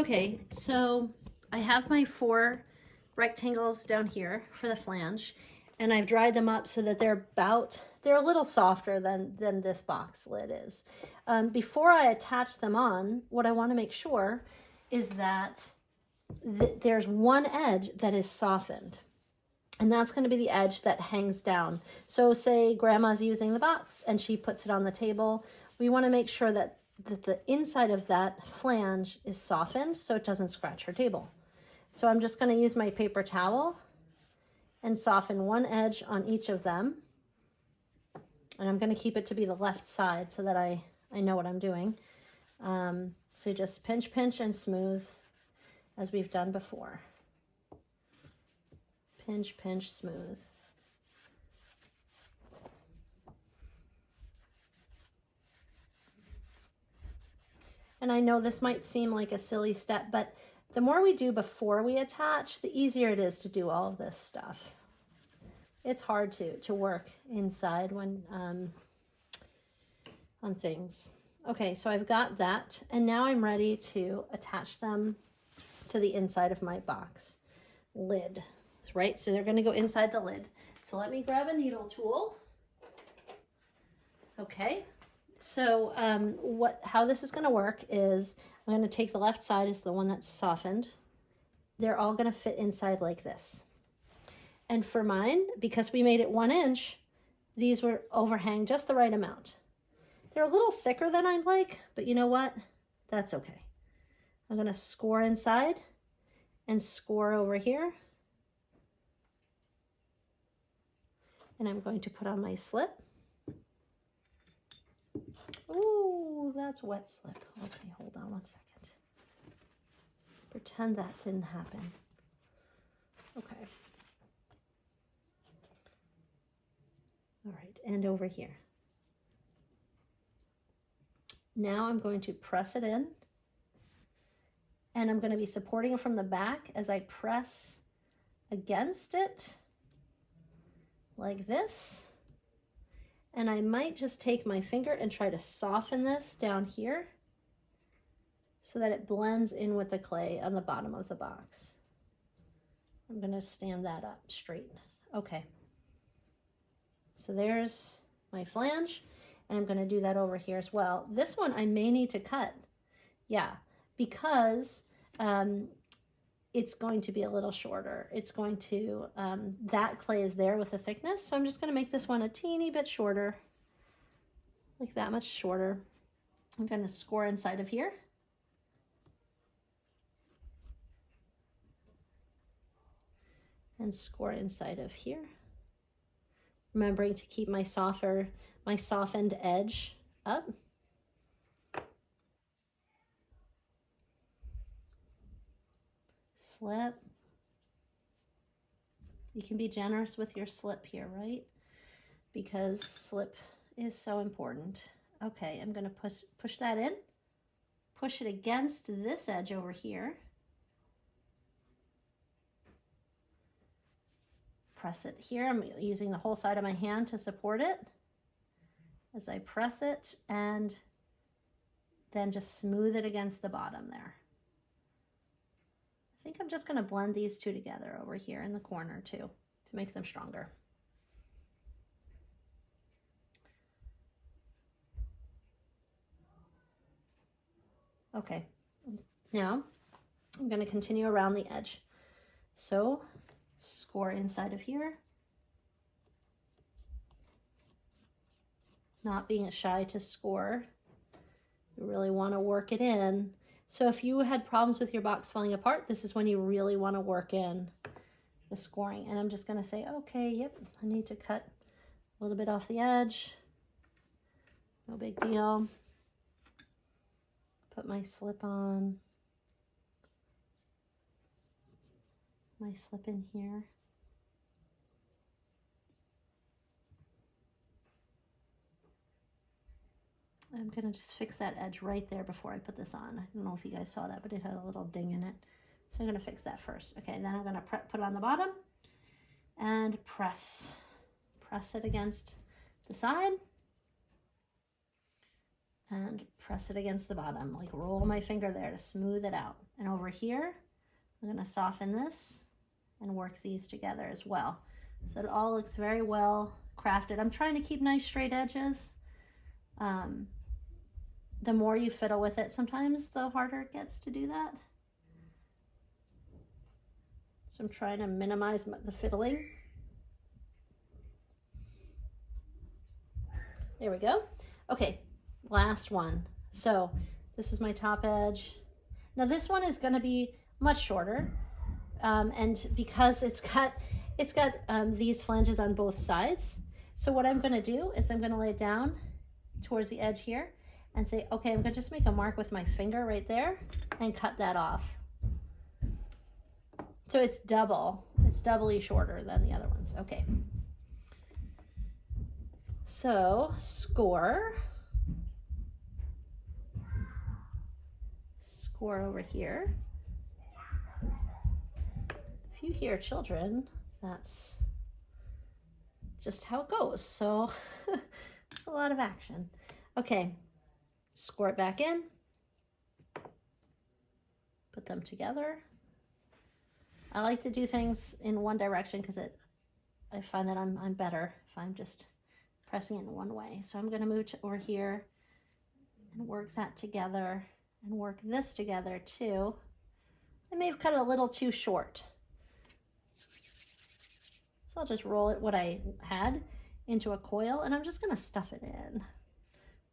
Okay, so I have my 4 rectangles down here for the flange, and I've dried them up so that they're a little softer than this box lid is. Before I attach them on, what I want to make sure is that there's one edge that is softened. And that's going to be the edge that hangs down. So say grandma's using the box and she puts it on the table. We want to make sure that the inside of that flange is softened so it doesn't scratch her table. So I'm just going to use my paper towel and soften one edge on each of them. And I'm going to keep it to be the left side so that I know what I'm doing. So just pinch, pinch, and smooth as we've done before. Pinch, pinch, smooth. And I know this might seem like a silly step, but the more we do before we attach, the easier it is to do all of this stuff. It's hard to work inside when on things. Okay, so I've got that, and now I'm ready to attach them to the inside of my box lid. Right, so they're going to go inside the lid. So let me grab a needle tool. Okay, so how this is going to work is I'm going to take the left side is the one that's softened. They're all going to fit inside like this. And for mine, because we made it 1 inch, these were overhang just the right amount. They're a little thicker than I'd like, but you know what? That's okay. I'm going to score inside and score over here. And I'm going to put on my slip. Ooh, that's wet slip. Okay, hold on 1 second. Pretend that didn't happen. Okay. All right, and over here. Now I'm going to press it in. And I'm going to be supporting it from the back as I press against it. Like this, and I might just take my finger and try to soften this down here so that it blends in with the clay on the bottom of the box. I'm going to stand that up straight. Okay, so there's my flange, and I'm going to do that over here as well. This one I may need to cut, yeah, because it's going to be a little shorter. It's going to, that clay is there with the thickness, so I'm just going to make this one a teeny bit shorter, like that much shorter. I'm going to score inside of here. And score inside of here. Remembering to keep my softened edge up. Slip. You can be generous with your slip here, right? Because slip is so important. Okay, I'm going to push that in. Push it against this edge over here. Press it here. I'm using the whole side of my hand to support it as I press it, and then just smooth it against the bottom there. I think I'm just going to blend these two together over here in the corner too to make them stronger. Okay, now I'm going to continue around the edge. So score inside of here. Not being shy to score. You really want to work it in. So if you had problems with your box falling apart, this is when you really want to work in the scoring. And I'm just going to say, okay, yep, I need to cut a little bit off the edge. No big deal. Put my slip on. My slip in here. I'm going to just fix that edge right there before I put this on. I don't know if you guys saw that, but it had a little ding in it. So I'm going to fix that first. Okay, and then I'm going to put it on the bottom and press it against the side. and press it against the bottom, like roll my finger there to smooth it out. And over here, I'm gonna soften this and work these together as well. So it all looks very well crafted. I'm trying to keep nice straight edges. The more you fiddle with it, sometimes the harder it gets to do that. So I'm trying to minimize the fiddling. There we go. Okay, last one. So this is my top edge. Now this one is going to be much shorter, and because it's got these flanges on both sides. So what I'm going to do is I'm going to lay it down towards the edge here and say, okay, I'm going to just make a mark with my finger right there and cut that off. So it's doubly shorter than the other ones. Okay. So score over here. If you hear children, that's just how it goes. So a lot of action. Okay, score it back in. Put them together. I like to do things in one direction because I find that I'm better if I'm just pressing it in one way. So I'm going to move over here and work that together and work this together too. I may have cut it a little too short. So I'll just roll it, what I had, into a coil, and I'm just going to stuff it in.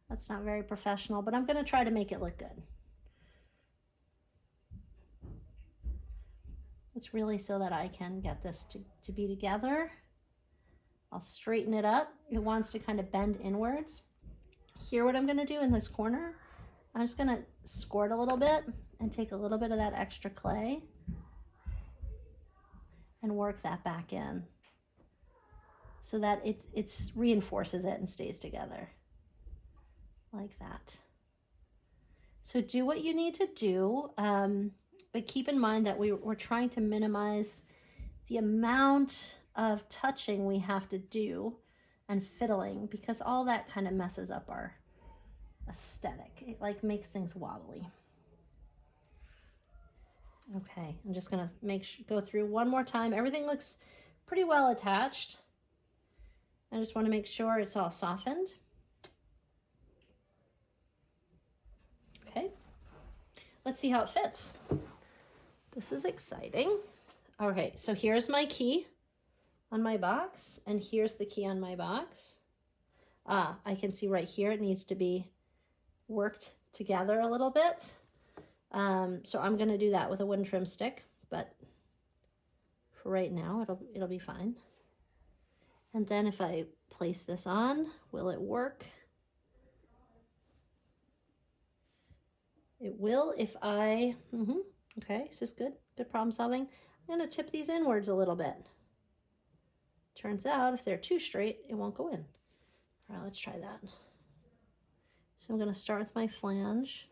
That's not very professional, but I'm going to try to make it look good. It's really so that I can get this to be together. I'll straighten it up. It wants to kind of bend inwards. Here, what I'm going to do in this corner, I'm just going to squirt a little bit and take a little bit of that extra clay and work that back in so that it reinforces it and stays together like that. So do what you need to do, but keep in mind that we're trying to minimize the amount of touching we have to do and fiddling, because all that kind of messes up our aesthetic. It like makes things wobbly. Okay, I'm just gonna go through one more time. Everything looks pretty well attached. I just want to make sure it's all softened. Okay, let's see how it fits. This is exciting. Okay, so here's my key on my box, and here's the key on my box. I can see right here it needs to be worked together a little bit. So I'm going to do that with a wooden trim stick, but for right now it'll be fine. And then if I place this on, will it work? It will if I, okay, this is good problem solving. I'm going to tip these inwards a little bit. Turns out if they're too straight, it won't go in. All right, let's try that. So I'm going to start with my flange.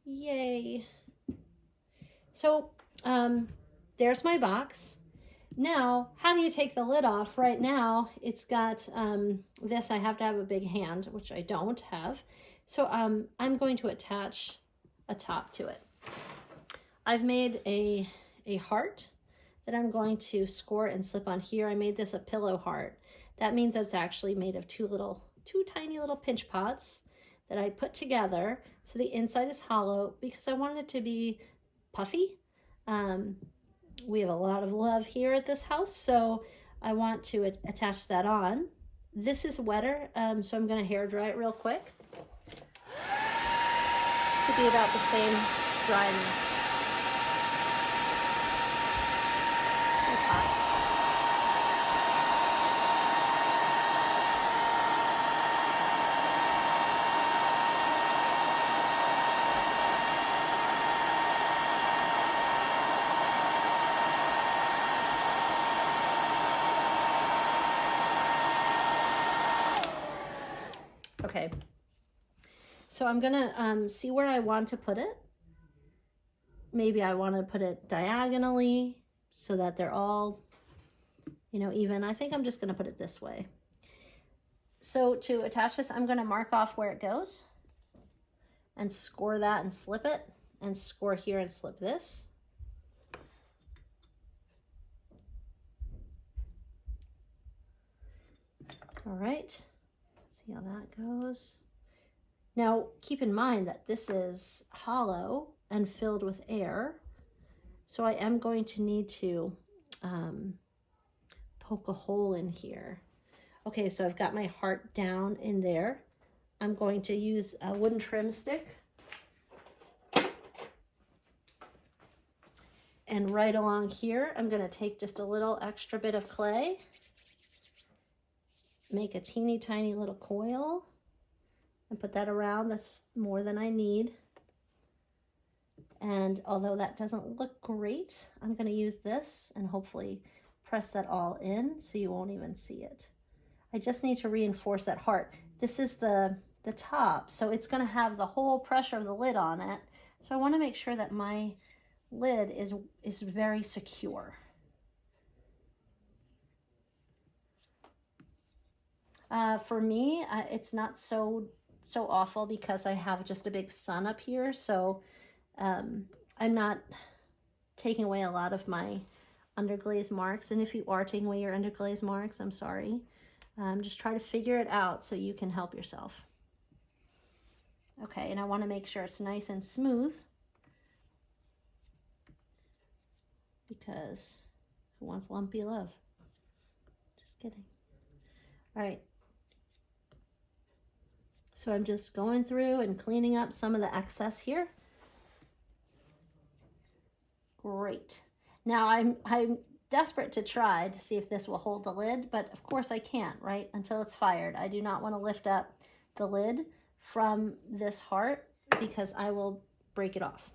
Yay. So there's my box. Now, how do you take the lid off? Right now, it's got this. I have to have a big hand, which I don't have. So I'm going to attach a top to it. I've made a heart that I'm going to score and slip on here. I made this a pillow heart. That means it's actually made of two tiny little pinch pots that I put together. So the inside is hollow because I wanted it to be puffy. We have a lot of love here at this house, so I want to attach that on. This is wetter, so I'm going to hair dry it real quick to be about the same dryness. It's hot. Okay, so I'm gonna see where I want to put it. Maybe I want to put it diagonally so that they're all, even. I think I'm just gonna put it this way. So to attach this, I'm going to mark off where it goes and score that and slip it, and score here and slip this. All right, see how that goes. Now keep in mind that this is hollow and filled with air, so I am going to need to poke a hole in here. Okay, so I've got my heart down in there. I'm going to use a wooden trim stick. And right along here, I'm going to take just a little extra bit of clay, make a teeny tiny little coil, and put that around. That's more than I need. And although that doesn't look great, I'm going to use this and hopefully press that all in so you won't even see it. I just need to reinforce that heart. This is the top, so it's going to have the whole pressure of the lid on it. So I want to make sure that my lid is very secure. For me, it's not so awful because I have just a big sun up here, so I'm not taking away a lot of my underglaze marks. And if you are taking away your underglaze marks, I'm sorry. Just try to figure it out so you can help yourself. Okay, and I want to make sure it's nice and smooth, because who wants lumpy love? Just kidding. All right. So I'm just going through and cleaning up some of the excess here. Great. Now I'm desperate to try to see if this will hold the lid, but of course I can't, right? Until it's fired. I do not want to lift up the lid from this heart because I will break it off.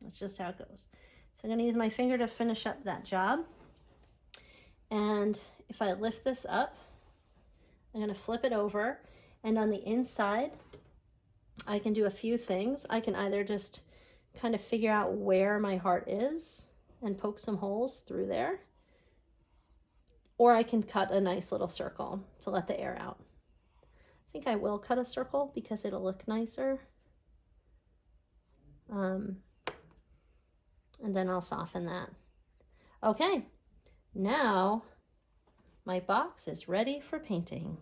That's just how it goes. So I'm going to use my finger to finish up that job. And if I lift this up, I'm going to flip it over, and on the inside, I can do a few things. I can either just kind of figure out where my heart is and poke some holes through there, or I can cut a nice little circle to let the air out. I think I will cut a circle because it'll look nicer. And then I'll soften that. Okay, now my box is ready for painting.